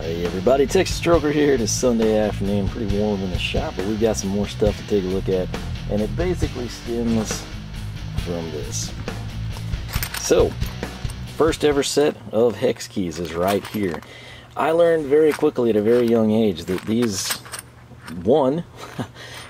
Hey everybody, Texas Stroker here. It is Sunday afternoon, pretty warm in the shop, but we've got some more stuff to take a look at, and it basically stems from this. So, first ever set of hex keys is right here. I learned very quickly at a very young age that these, one,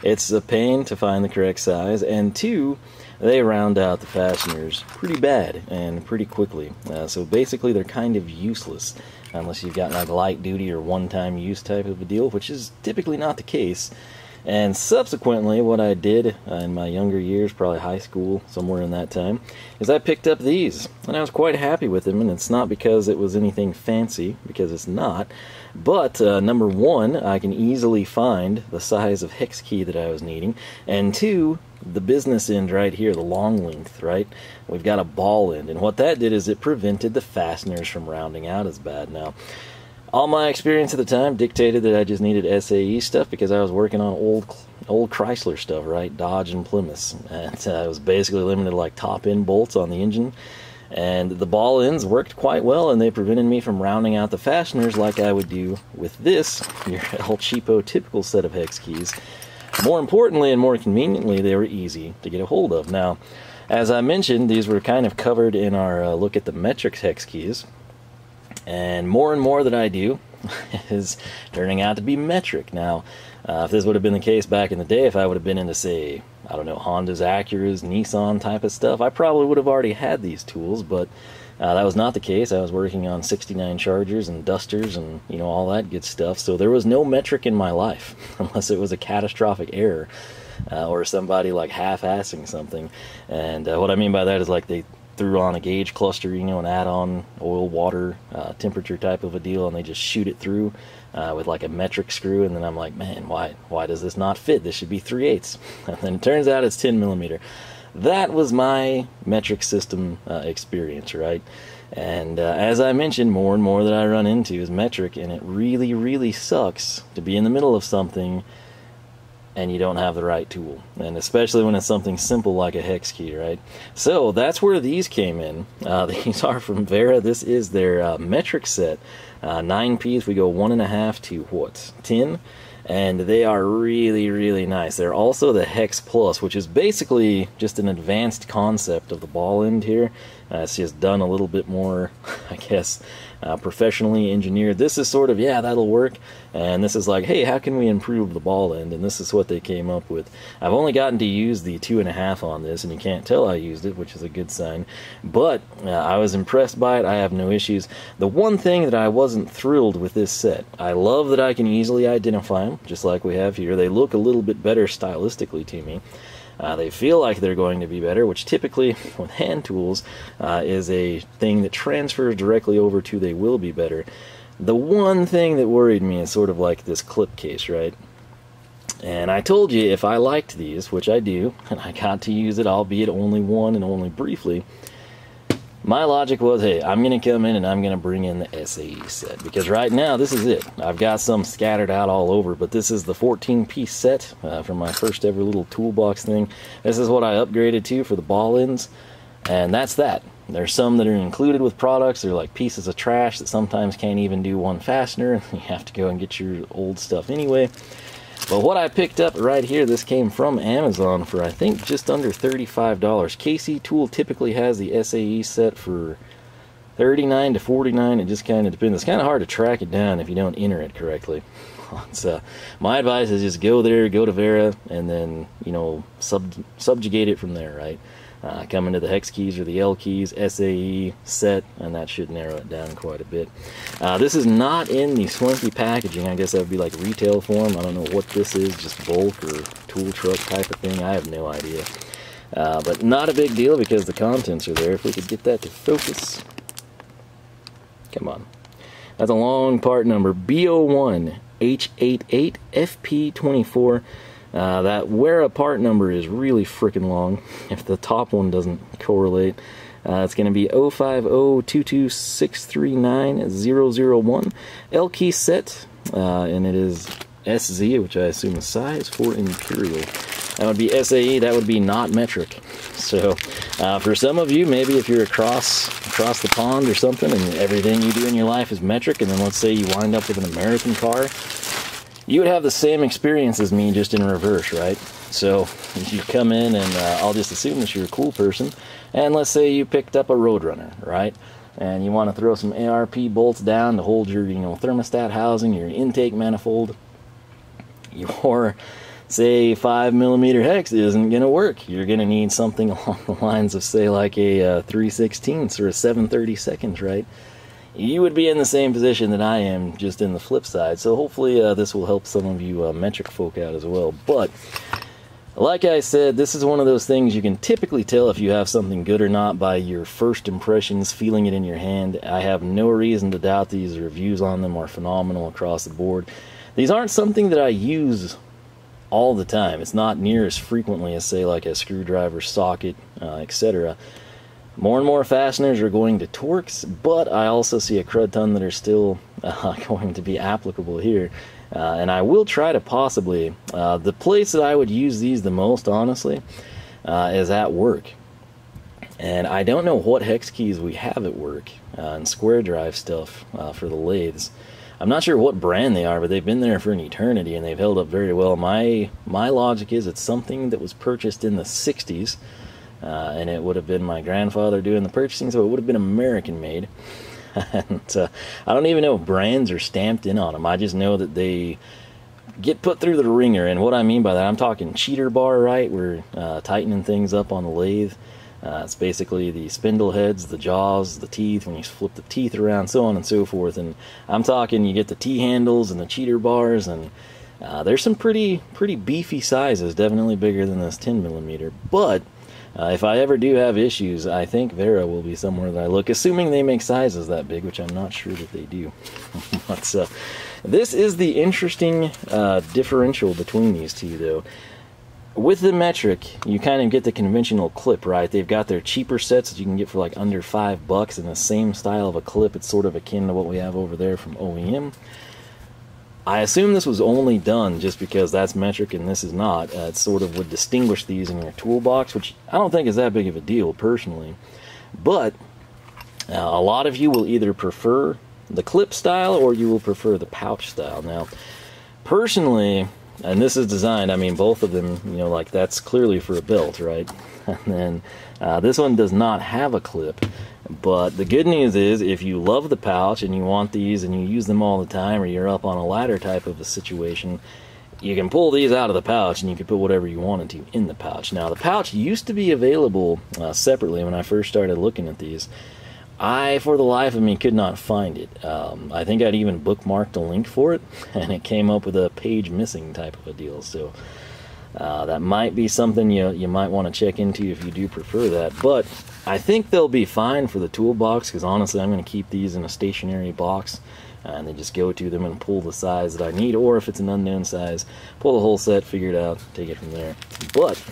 it's a pain to find the correct size, and two, they round out the fasteners pretty bad and pretty quickly. So basically they're kind of useless unless you've got like light duty or one-time use type of a deal, which is typically not the case. And subsequently what I did in my younger years, probably high school, somewhere in that time, is I picked up these, and I was quite happy with them. And it's not because it was anything fancy, because it's not, but number one, I can easily find the size of hex key that I was needing, and two, the business end right here, the long length, right? We've got a ball end, and what that did is it prevented the fasteners from rounding out as bad. Now, all my experience at the time dictated that I just needed SAE stuff because I was working on old Chrysler stuff, right? Dodge and Plymouth, and I was basically limited to like top end bolts on the engine. And the ball ends worked quite well, and they prevented me from rounding out the fasteners like I would do with this, your El Cheapo typical set of hex keys. More importantly and more conveniently, they were easy to get a hold of. Now, as I mentioned, these were kind of covered in our look at the metric hex keys. And more that I do is turning out to be metric. Now, if this would have been the case back in the day, if I would have been into, say, I don't know, Hondas, Acuras, Nissan type of stuff, I probably would have already had these tools, but that was not the case. I was working on 69 Chargers and Dusters and, you know, all that good stuff, so there was no metric in my life, unless it was a catastrophic error, or somebody, like, half-assing something. And what I mean by that is, like, they threw on a gauge cluster, you know, an add-on oil, water, temperature type of a deal, and they just shoot it through with like a metric screw, and then I'm like, man, why does this not fit? This should be 3/8. And then it turns out it's 10 millimeter. That was my metric system experience, right? And as I mentioned, more and more that I run into is metric, and it really sucks to be in the middle of something and you don't have the right tool, and especially when it's something simple like a hex key, right? So that's where these came in. These are from Wera. This is their metric set, 9Ps. We go 1.5 to what, 10, and they are really nice. They're also the Hex Plus, which is basically just an advanced concept of the ball end here. It's just done a little bit more, I guess, professionally engineered. This is sort of, yeah, that'll work, and this is like, hey, how can we improve the ball end? And this is what they came up with. I've only gotten to use the 2.5 on this, and you can't tell I used it, which is a good sign, but I was impressed by it. I have no issues. The one thing that I wasn't thrilled with this set, I love that I can easily identify them, just like we have here. They look a little bit better stylistically to me. They feel like they're going to be better, which typically with hand tools is a thing that transfers directly over to they will be better. The one thing that worried me is sort of like this clip case, right? And I told you if I liked these, which I do, and I got to use it, albeit only one and only briefly, my logic was, hey, I'm going to come in and I'm going to bring in the SAE set, because right now this is it. I've got some scattered out all over, but this is the 14-piece set from my first ever little toolbox thing. This is what I upgraded to for the ball ends, and that's that. There's some that are included with products. They're like pieces of trash that sometimes can't even do one fastener. You have to go and get your old stuff anyway. But what I picked up right here, this came from Amazon for I think just under $35. KC Tool typically has the SAE set for $39 to $49. It just kind of depends. It's kind of hard to track it down if you don't enter it correctly. So my advice is just go there, go to Wera, and then, you know, subjugate it from there, right? Come into the hex keys or the L keys, SAE set, and that should narrow it down quite a bit. This is not in the swanky packaging. I guess that would be like retail form. I don't know what this is, just bulk or tool truck type of thing. I have no idea. But not a big deal because the contents are there. If we could get that to focus. Come on. That's a long part number, B01H88FP24. That Wera part number is really freaking long if the top one doesn't correlate. It's going to be 05022639001 L key set, and it is SZ, which I assume is size for Imperial. That would be SAE, that would be not metric. So for some of you, maybe if you're across the pond or something and everything you do in your life is metric, and then let's say you wind up with an American car, you would have the same experience as me, just in reverse, right? So if you come in and I'll just assume that you're a cool person, and let's say you picked up a Roadrunner, right? And you want to throw some ARP bolts down to hold your, thermostat housing, your intake manifold. Your, say, 5mm hex isn't going to work. You're going to need something along the lines of, say, like a 3/16 or a 7/32, right? You would be in the same position that I am, just in the flip side. So hopefully this will help some of you metric folk out as well. But like I said, this is one of those things you can typically tell if you have something good or not by your first impressions, feeling it in your hand. I have no reason to doubt these reviews on them are phenomenal across the board. These aren't something that I use all the time. It's not near as frequently as, say, like a screwdriver, socket, etc. More and more fasteners are going to Torx, but I also see a crud ton that are still going to be applicable here. And I will try to possibly, the place that I would use these the most, honestly, is at work. And I don't know what hex keys we have at work and square drive stuff for the lathes. I'm not sure what brand they are, but they've been there for an eternity and they've held up very well. My logic is it's something that was purchased in the 60s, and it would have been my grandfather doing the purchasing, so it would have been American made. And I don't even know if brands are stamped in on them. I just know that they get put through the ringer. And what I mean by that, I'm talking cheater bar, right? We're tightening things up on the lathe. It's basically the spindle heads, the jaws, the teeth, when you flip the teeth around, so on and so forth. And I'm talking, you get the T-handles and the cheater bars, and there's some pretty beefy sizes, definitely bigger than this 10mm. But if I ever do have issues, I think Wera will be somewhere that I look, assuming they make sizes that big, which I'm not sure that they do. But this is the interesting differential between these two, though. With the metric, you kind of get the conventional clip, right? They've got their cheaper sets that you can get for like under $5 in the same style of a clip. It's sort of akin to what we have over there from OEM. I assume this was only done just because that's metric and this is not. It sort of would distinguish these in your toolbox, which I don't think is that big of a deal personally. But a lot of you will either prefer the clip style or you will prefer the pouch style. Now, personally, and this is designed, I mean, both of them, like that's clearly for a belt, right? And then this one does not have a clip. But the good news is, if you love the pouch and you want these and you use them all the time, or you're up on a ladder type of a situation, you can pull these out of the pouch and you can put whatever you wanted to in the pouch. Now, the pouch used to be available separately when I first started looking at these. I, for the life of me, could not find it. I think I'd even bookmarked a link for it, and it came up with a page missing type of a deal. So that might be something you might want to check into if you do prefer that. But I think they'll be fine for the toolbox, because honestly I'm going to keep these in a stationary box and then just go to them and pull the size that I need, or if it's an unknown size, pull the whole set, figure it out, take it from there. But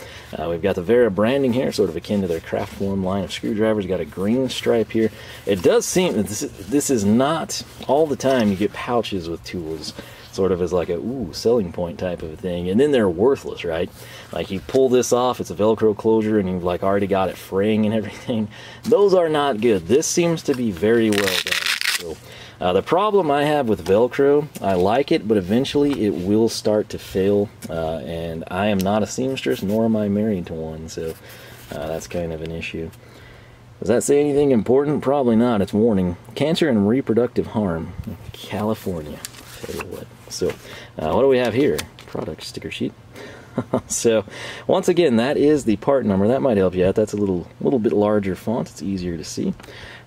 we've got the Wera branding here, sort of akin to their Craft Form line of screwdrivers. Got a green stripe here. It does seem that this is not all the time you get pouches with tools, sort of as like a selling point type of a thing, and then they're worthless, right? Like you pull this off, it's a Velcro closure, and you've like already got it fraying and everything. Those are not good. This seems to be very well done. So the problem I have with Velcro, I like it, but eventually it will start to fail, and I am not a seamstress, nor am I married to one, so that's kind of an issue. Does that say anything important? Probably not. It's warning. Cancer and reproductive harm. California. Tell you what. So, what do we have here? Product sticker sheet. So, once again, that is the part number. That might help you out. That's a little bit larger font. It's easier to see.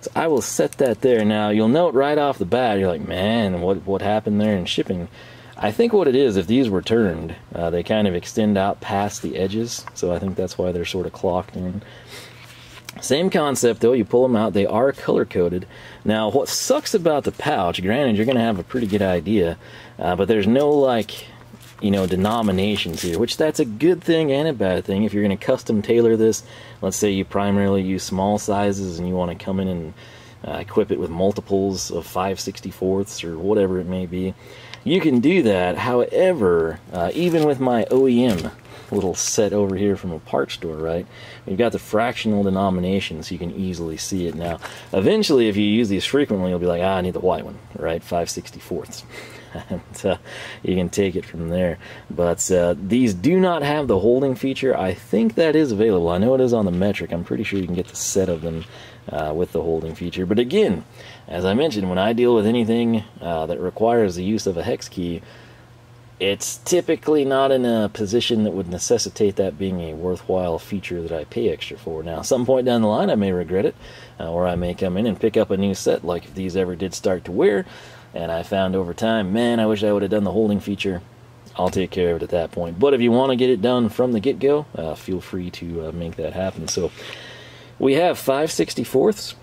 So I will set that there. Now, you'll note right off the bat, you're like, man, what happened there in shipping? I think what it is, if these were turned, they kind of extend out past the edges. So I think that's why they're sort of clocked in. Same concept though, you pull them out, they are color-coded. Now, what sucks about the pouch, granted, you're going to have a pretty good idea, but there's no, like, denominations here, which that's a good thing and a bad thing. If you're going to custom tailor this, let's say you primarily use small sizes and you want to come in and equip it with multiples of 5/64ths or whatever it may be. You can do that. However, even with my OEM little set over here from a parts store, right, we've got the fractional denomination, so you can easily see it. Now eventually, if you use these frequently, you'll be like, I need the white one, right, 5/64ths. And you can take it from there. But these do not have the holding feature. I think that is available. I know it is on the metric. I'm pretty sure you can get the set of them with the holding feature. But again, as I mentioned, when I deal with anything that requires the use of a hex key, it's typically not in a position that would necessitate that being a worthwhile feature that I pay extra for. Now, at some point down the line, I may regret it, or I may come in and pick up a new set, like if these ever did start to wear, and I found over time, man, I wish I would have done the holding feature. I'll take care of it at that point. But if you want to get it done from the get-go, feel free to make that happen. So we have 5/64ths.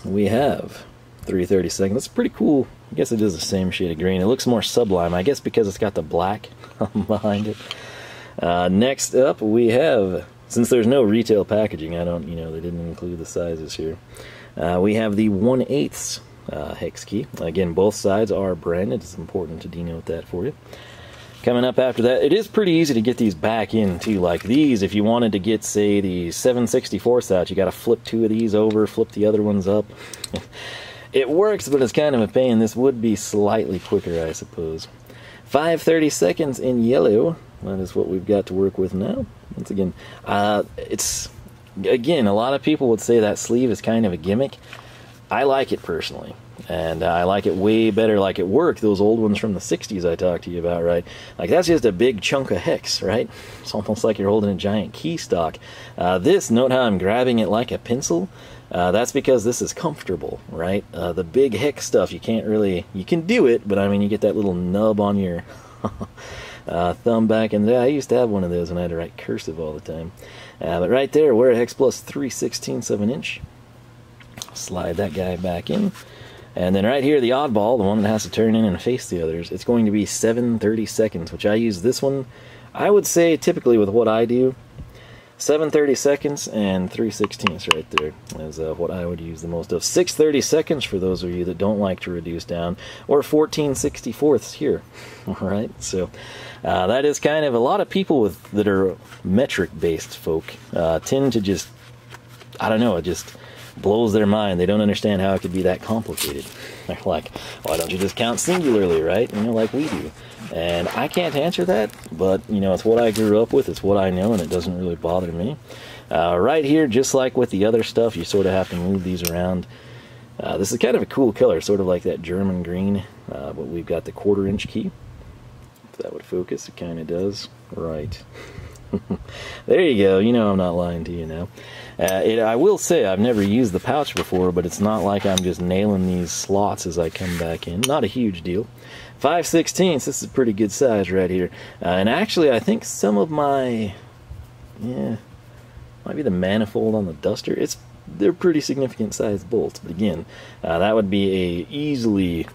We have 3/32. That's pretty cool. I guess it is the same shade of green. It looks more sublime, I guess, because it's got the black behind it. Next up, we have, since there's no retail packaging, they didn't include the sizes here. We have the 1/8 hex key. Again, both sides are branded. It's important to denote that for you. Coming up after that, it is pretty easy to get these back in too. Like these, if you wanted to get, say, the 7/64ths out, you got to flip 2 of these over, flip the other ones up. It works, but it's kind of a pain. This would be slightly quicker, I suppose. 5/32 in yellow. That is what we've got to work with now. Once again, again, a lot of people would say that sleeve is kind of a gimmick. I like it personally, and I like it way better like it worked. Those old ones from the 60s I talked to you about, right? Like, that's just a big chunk of hex, right? It's almost like you're holding a giant key stock. This, note how I'm grabbing it like a pencil. That's because this is comfortable, right? The big hex stuff, you can do it, but I mean, you get that little nub on your thumb back, and I used to have one of those and I had to write cursive all the time. But right there, Wera Hex Plus 3/16 of an inch. Slide that guy back in. And then right here, the oddball, the one that has to turn in and face the others, it's going to be 7/32, which I use this one, I would say, typically with what I do, 7/32 and 3/16 right there is what I would use the most of. 6/32 for those of you that don't like to reduce down, or 14/64ths here. All right, so that is kind of, a lot of people that are metric-based folk tend to just, I don't know, it just blows their mind. They don't understand how it could be that complicated. They're like, why don't you just count singularly, right? Like we do. And I can't answer that, but it's what I grew up with, it's what I know, and it doesn't really bother me. Right here, just like with the other stuff, you sort of have to move these around. This is kind of a cool color, sort of like that German green, but we've got the 1/4" key. If that would focus, it kind of does. Right. There you go. I'm not lying to you now. I will say I've never used the pouch before, but it's not like I'm just nailing these slots as I come back in. Not a huge deal. 5/16. This is a pretty good size right here. And actually, I think some of my, might be the manifold on the duster. They're pretty significant sized bolts. But again, that would be a easily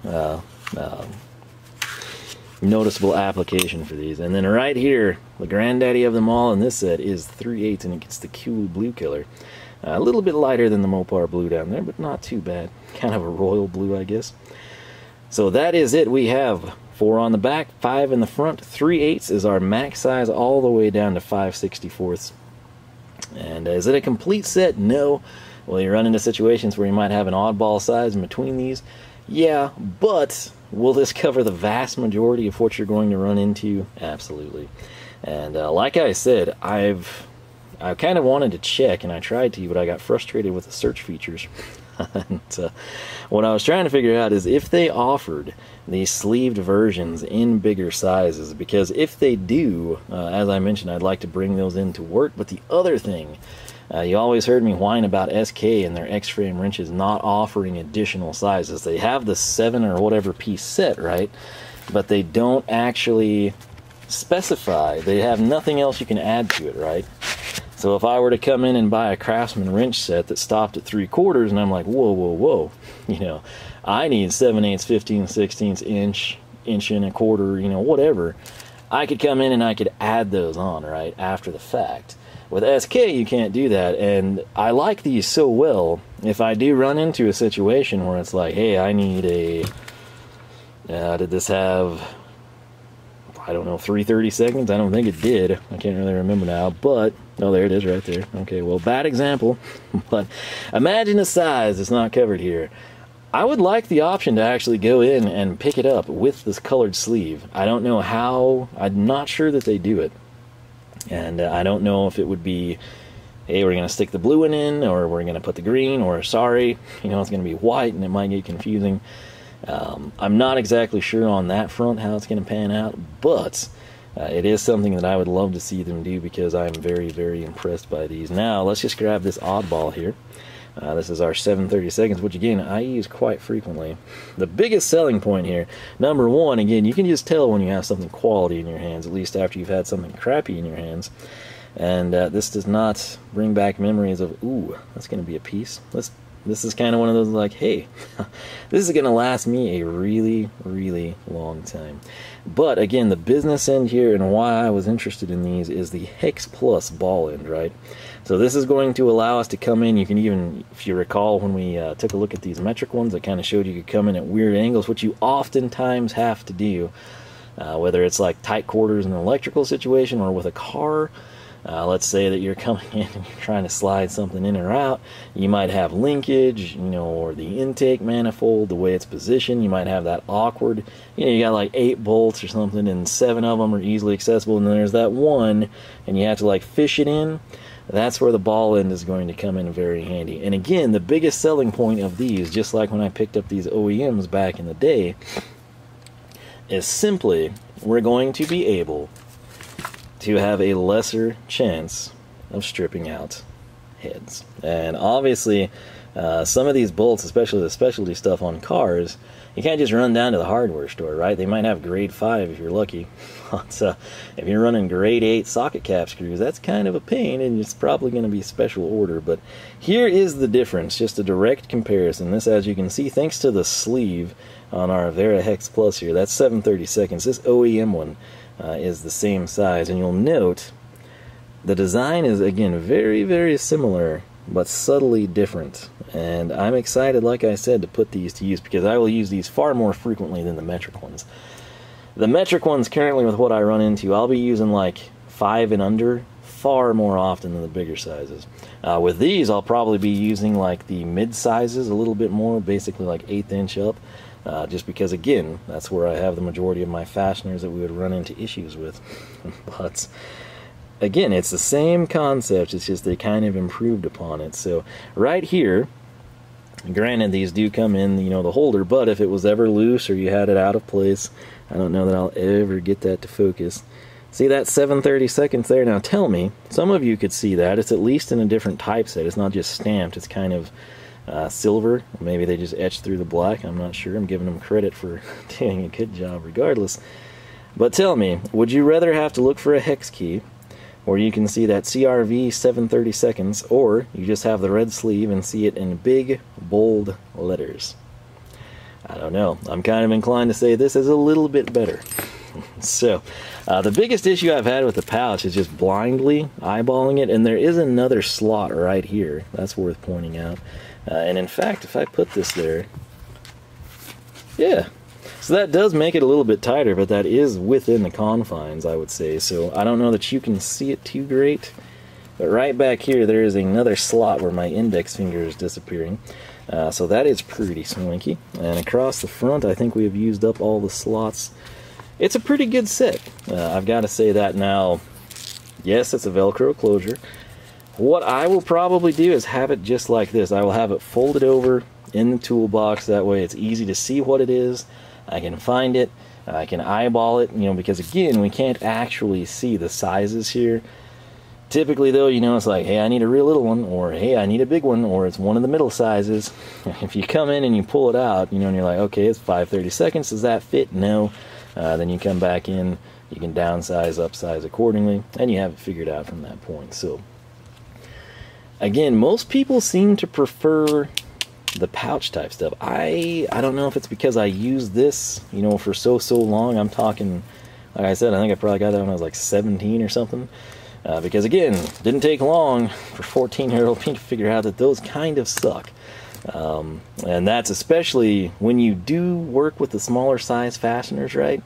noticeable application for these. And then right here, the granddaddy of them all in this set is 3/8, and it gets the cool blue color. A little bit lighter than the Mopar blue down there, but not too bad. Kind of a royal blue, I guess. So that is it. We have 4 on the back, 5 in the front. 3/8 is our max size, all the way down to 5/64ths. And is it a complete set? No. Well, you run into situations where you might have an oddball size in between these. Yeah, but will this cover the vast majority of what you're going to run into? Absolutely. And like I said, I kind of wanted to check, and I tried to, but I got frustrated with the search features. And what I was trying to figure out is if they offered these sleeved versions in bigger sizes, because if they do, as I mentioned, I'd like to bring those into work. But the other thing, you always heard me whine about SK and their X-frame wrenches not offering additional sizes. They have the 7 or whatever piece set, right? But they don't actually specify. They have nothing else you can add to it, right? So if I were to come in and buy a Craftsman wrench set that stopped at 3/4, and I'm like, whoa, whoa, whoa, I need 7/8, 15, 16 inch, 1/4, whatever. I could come in and I could add those on, right, after the fact. With SK, you can't do that, and I like these so well, if I do run into a situation where it's like, hey, I need a, did this have, I don't know, 330 seconds? I don't think it did. I can't really remember now, but, oh, there it is right there. Okay, well, bad example, but imagine a size that's not covered here. I would like the option to actually go in and pick it up with this colored sleeve. I don't know how, I'm not sure that they do it. And I don't know if it would be, hey, we're going to stick the blue one in, or we're going to put the green, or sorry, you know, it's going to be white, and it might get confusing. I'm not exactly sure on that front how it's going to pan out, but it is something that I would love to see them do, because I'm very, very impressed by these. Now, let's just grab this oddball here. This is our 730 seconds, which again, I use quite frequently. The biggest selling point here, number one, again, you can just tell when you have something quality in your hands, at least after you've had something crappy in your hands. And this does not bring back memories of, ooh, that's going to be a piece. This is kind of one of those like, hey, this is going to last me a really, really long time. But again, the business end here and why I was interested in these is the Hex Plus ball end, right? So this is going to allow us to come in. You can even, if you recall when we took a look at these metric ones, I kind of showed you could come in at weird angles, which you oftentimes have to do, whether it's like tight quarters in an electrical situation or with a car. Let's say that you're coming in and you're trying to slide something in or out. You might have linkage, you know, or the intake manifold, the way it's positioned. You might have that awkward, you know, you got like 8 bolts or something, and 7 of them are easily accessible, and then there's that one, and you have to like fish it in. That's where the ball end is going to come in very handy. And again, the biggest selling point of these, just like when I picked up these OEMs back in the day, is simply we're going to be able to have a lesser chance of stripping out heads. And obviously, some of these bolts, especially the specialty stuff on cars, you can't just run down to the hardware store, right? They might have grade 5 if you're lucky. But if you're running grade 8 socket cap screws, that's kind of a pain, and it's probably going to be special order. But here is the difference, just a direct comparison. This, as you can see, thanks to the sleeve on our Wera Hex Plus here, that's 730 seconds. This OEM one is the same size, and you'll note the design is, again, very, very similar, but subtly different. And I'm excited, like I said, to put these to use, because I will use these far more frequently than the metric ones. The metric ones, currently with what I run into, I'll be using like 5 and under far more often than the bigger sizes. With these, I'll probably be using like the mid sizes a little bit more, basically like 1/8 inch up. Just because, again, that's where I have the majority of my fasteners that we would run into issues with. But again, it's the same concept, it's just they kind of improved upon it. So right here, granted, these do come in, you know, the holder, but if it was ever loose or you had it out of place, I don't know that I'll ever get that to focus. See that 730 seconds there? Now tell me, some of you could see that. It's at least in a different typeset. It's not just stamped, it's kind of silver. Maybe they just etched through the black. I'm not sure. I'm giving them credit for doing a good job regardless. But tell me, would you rather have to look for a hex key, or you can see that CRV 730 seconds, or you just have the red sleeve and see it in big, bold letters? I don't know. I'm kind of inclined to say this is a little bit better. So, the biggest issue I've had with the pouch is just blindly eyeballing it, and there is another slot right here. That's worth pointing out. And in fact, if I put this there, yeah. So that does make it a little bit tighter, but that is within the confines, I would say. So I don't know that you can see it too great, but right back here there is another slot where my index finger is disappearing. So that is pretty swanky. And across the front, I think we have used up all the slots. It's a pretty good set. I've got to say that. Now, yes, it's a Velcro closure. What I will probably do is have it just like this. I will have it folded over in the toolbox. That way it's easy to see what it is. I can find it. I can eyeball it, you know, because again, we can't actually see the sizes here. Typically though, you know, it's like, hey, I need a real little one, or hey, I need a big one, or it's one of the middle sizes. If you come in and you pull it out, you know, and you're like, okay, it's 530 seconds. Does that fit? No. Then you come back in, you can downsize, upsize accordingly, and you have it figured out from that point. So again, most people seem to prefer the pouch type stuff. I don't know if it's because I used this, you know, for so long. I'm talking, like I said, I think I probably got that when I was like 17 or something. Because again, didn't take long for 14-year-old me to figure out that those kind of suck. And that's especially when you do work with the smaller size fasteners, right?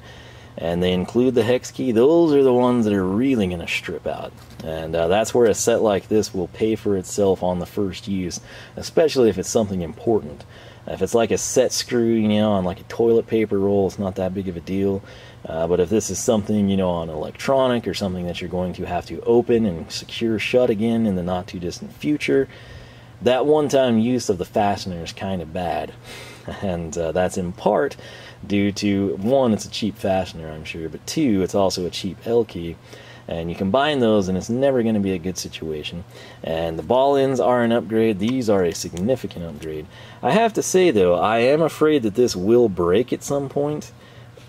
And they include the hex key. Those are the ones that are really going to strip out. And that's where a set like this will pay for itself on the first use, especially if it's something important. If it's like a set screw, you know, on like a toilet paper roll, it's not that big of a deal. But if this is something, you know, on electronic or something that you're going to have to open and secure shut again in the not too distant future, that one-time use of the fastener is kind of bad. And that's in part due to, one, it's a cheap fastener, I'm sure, but two, it's also a cheap L key. And you combine those and it's never going to be a good situation. And the ball ends are an upgrade. These are a significant upgrade. I have to say though, I am afraid that this will break at some point,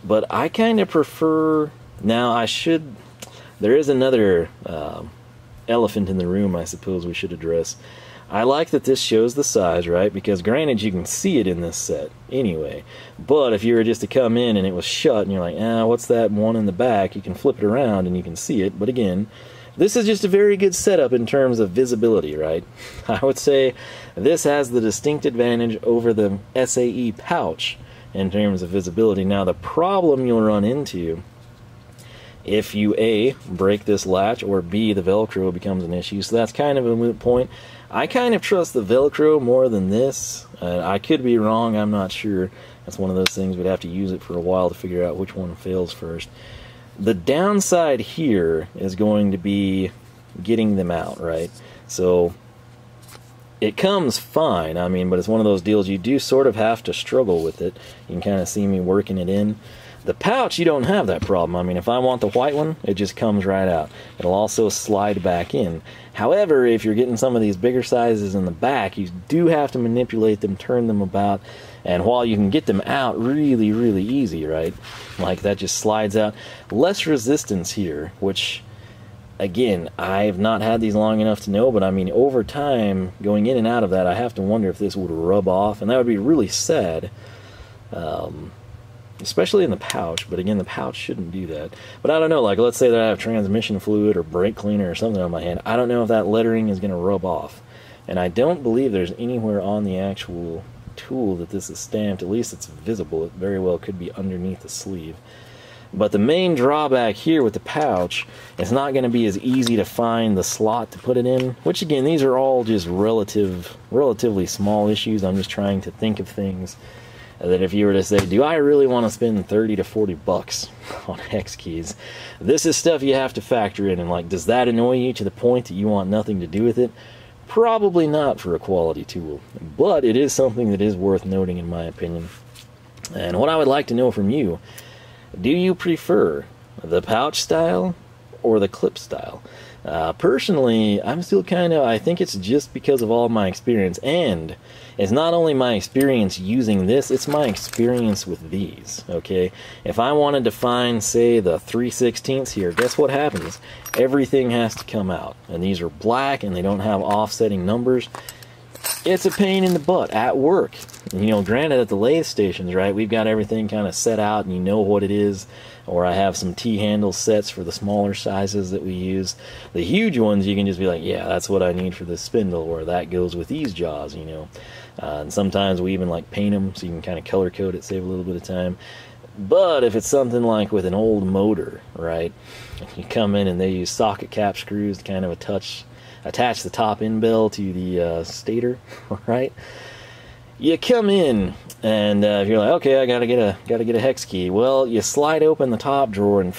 but I kind of prefer, now there is another elephant in the room I suppose we should address. I like that this shows the size, right? Because granted, you can see it in this set anyway. But if you were just to come in and it was shut and you're like, what's that one in the back? You can flip it around and you can see it. But again, this is just a very good setup in terms of visibility, right? I would say this has the distinct advantage over the SAE pouch in terms of visibility. Now, the problem you'll run into if you A, break this latch, or B, the Velcro becomes an issue. So that's kind of a moot point. I kind of trust the Velcro more than this. I could be wrong, I'm not sure. That's one of those things, we'd have to use it for a while to figure out which one fails first. The downside here is going to be getting them out, right? So it comes fine, I mean, but it's one of those deals you do sort of have to struggle with it. You can kind of see me working it in. The pouch, you don't have that problem. I mean, if I want the white one, it just comes right out. It'll also slide back in. However, if you're getting some of these bigger sizes in the back, you do have to manipulate them, turn them about, and while you can get them out really, really easy, right? Like that just slides out. Less resistance here, which, again, I've not had these long enough to know, but I mean, over time, going in and out of that, I have to wonder if this would rub off, and that would be really sad. Especially in the pouch, but again, the pouch shouldn't do that. But I don't know, like let's say that I have transmission fluid or brake cleaner or something on my hand. I don't know if that lettering is going to rub off. And I don't believe there's anywhere on the actual tool that this is stamped. At least it's visible. It very well could be underneath the sleeve. But the main drawback here with the pouch, it's not going to be as easy to find the slot to put it in. Which again, these are all just relatively small issues. I'm just trying to think of things that if you were to say, do I really want to spend 30 to 40 bucks on hex keys? This is stuff you have to factor in, and like, does that annoy you to the point that you want nothing to do with it? Probably not for a quality tool, but it is something that is worth noting in my opinion. And what I would like to know from you, do you prefer the pouch style or the clip style? Personally, I'm still I think it's just because of all my experience, and it's not only my experience using this, it's my experience with these, okay? If I wanted to find, say, the 3/16 here, guess what happens? Everything has to come out, and these are black, and they don't have offsetting numbers. It's a pain in the butt at work. You know, granted, at the lathe stations, right, we've got everything kind of set out, and you know what it is. Or I have some T-handle sets for the smaller sizes that we use. The huge ones, you can just be like, yeah, that's what I need for this spindle, or that goes with these jaws, you know. And sometimes we even like paint them so you can kind of color code it, save a little bit of time. But if it's something like with an old motor, right, you come in and they use socket cap screws to kind of attach the top end bell to the stator, right? You come in and you're like, okay, I gotta get a hex key. Well, you slide open the top drawer and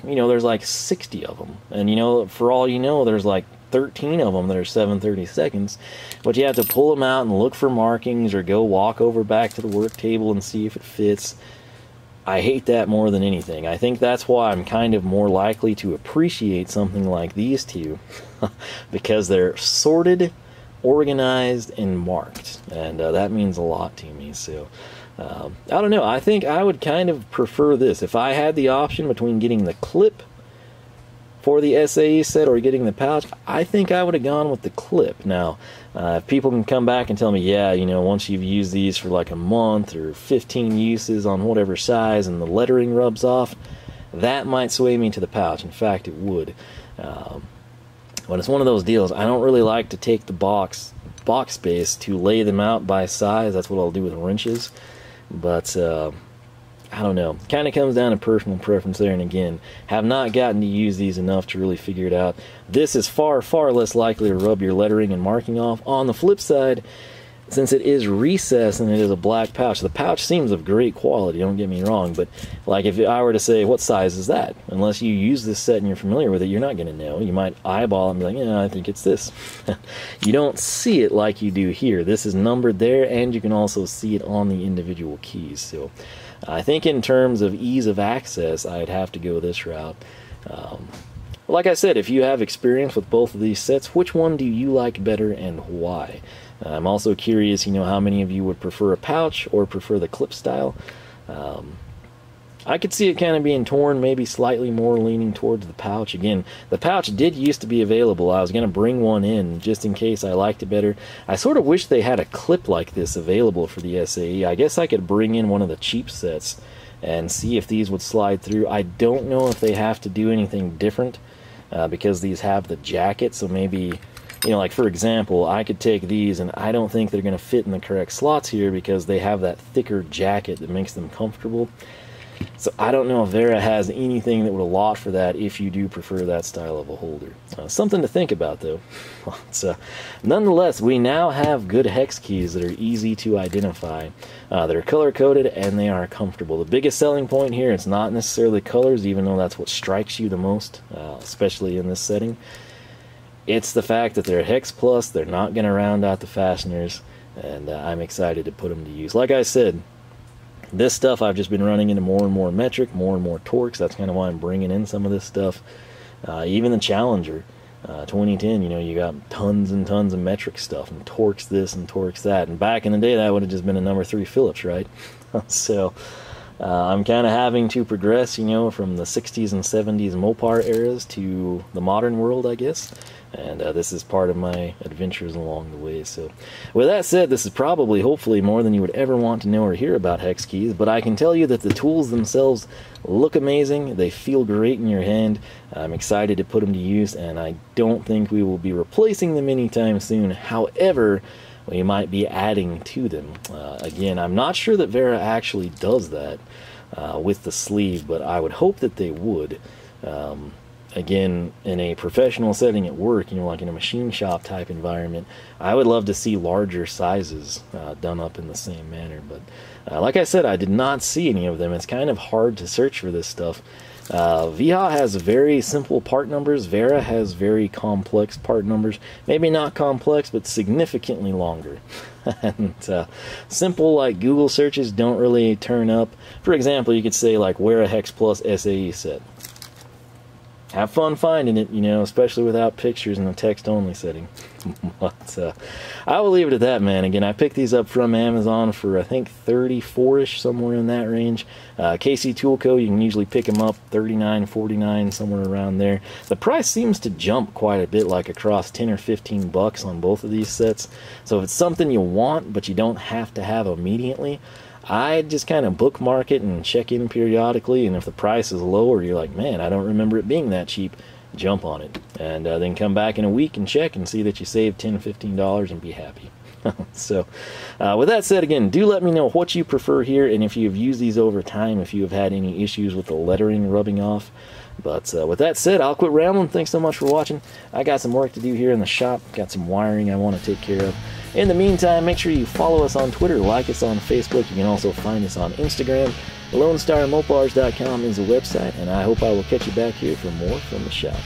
you know there's like 60 of them, and you know, for all you know, there's like 13 of them that are 7/32, but you have to pull them out and look for markings or go walk over back to the work table and see if it fits. I hate that more than anything. I think that's why I'm kind of more likely to appreciate something like these two because they're sorted, organized, and marked, and that means a lot to me. So I don't know, I think I would kind of prefer this. If I had the option between getting the clip for the SAE set or getting the pouch, I think I would have gone with the clip. Now if people can come back and tell me, yeah, you know, once you've used these for like a month or 15 uses on whatever size and the lettering rubs off, that might sway me to the pouch. In fact, it would. But it's one of those deals. I don't really like to take the box space to lay them out by size. That's what I'll do with wrenches. But I don't know. Kind of comes down to personal preference there. And again, have not gotten to use these enough to really figure it out. This is far, far less likely to rub your lettering and marking off. On the flip side, since it is recessed and it is a black pouch, the pouch seems of great quality, don't get me wrong, but like if I were to say, what size is that? Unless you use this set and you're familiar with it, you're not going to know. You might eyeball it and be like, yeah, I think it's this. You don't see it like you do here. This is numbered there, and you can also see it on the individual keys. So I think in terms of ease of access, I'd have to go this route. Like I said, if you have experience with both of these sets, which one do you like better and why? I'm also curious, how many of you would prefer a pouch or prefer the clip style. I could see it kind of being torn, maybe slightly more leaning towards the pouch. Again, the pouch did used to be available. I was going to bring one in just in case I liked it better. I sort of wish they had a clip like this available for the SAE. I guess I could bring in one of the cheap sets and see if these would slide through. I don't know if they have to do anything different because these have the jacket, so maybe... like for example, I could take these and I don't think they're going to fit in the correct slots here because they have that thicker jacket that makes them comfortable. So I don't know if Wera has anything that would allot for that if you do prefer that style of a holder. Something to think about though. Nonetheless, we now have good hex keys that are easy to identify, that are color coded, and they are comfortable. The biggest selling point here, it's not necessarily colors, even though that's what strikes you the most, especially in this setting. It's the fact that they're Hex Plus, they're not going to round out the fasteners, and I'm excited to put them to use. Like I said, this stuff I've just been running into more and more metric, more and more Torx. That's kind of why I'm bringing in some of this stuff. Even the Challenger 2010, you got tons and tons of metric stuff, and Torx this and Torx that. And back in the day, that would have just been a number 3 Phillips, right? So I'm kind of having to progress, from the 60s and 70s Mopar eras to the modern world, I guess. And this is part of my adventures along the way. So with that said, this is probably, hopefully, more than you would ever want to know or hear about hex keys. But I can tell you that the tools themselves look amazing. They feel great in your hand. I'm excited to put them to use, and I don't think we will be replacing them anytime soon. However, we might be adding to them. Again, I'm not sure that Wera actually does that with the sleeve, but I would hope that they would. Again, in a professional setting at work, like in a machine shop type environment, I would love to see larger sizes done up in the same manner. But like I said, I did not see any of them. It's kind of hard to search for this stuff. VHA has very simple part numbers. Wera has very complex part numbers. Maybe not complex, but significantly longer. And simple like Google searches don't really turn up. For example, you could say like Wera Hex Plus SAE set. Have fun finding it, especially without pictures in a text-only setting. But I will leave it at that, man. Again, I picked these up from Amazon for, I think, $34-ish, somewhere in that range. KC Tool Co., you can usually pick them up $39, $49, somewhere around there. The price seems to jump quite a bit, like across 10 or 15 bucks on both of these sets. So if it's something you want, but you don't have to have immediately, I just kind of bookmark it and check in periodically, and if the price is low or you're like, man, I don't remember it being that cheap, jump on it. And then come back in a week and check and see that you saved $10, $15 and be happy. So with that said, again, do let me know what you prefer here, and if you've used these over time, if you have had any issues with the lettering rubbing off. But with that said, I'll quit rambling. Thanks so much for watching. I got some work to do here in the shop. Got some wiring I want to take care of. In the meantime, make sure you follow us on Twitter, like us on Facebook. You can also find us on Instagram. LoneStarMopars.com is the website, and I hope I will catch you back here for more from the shop.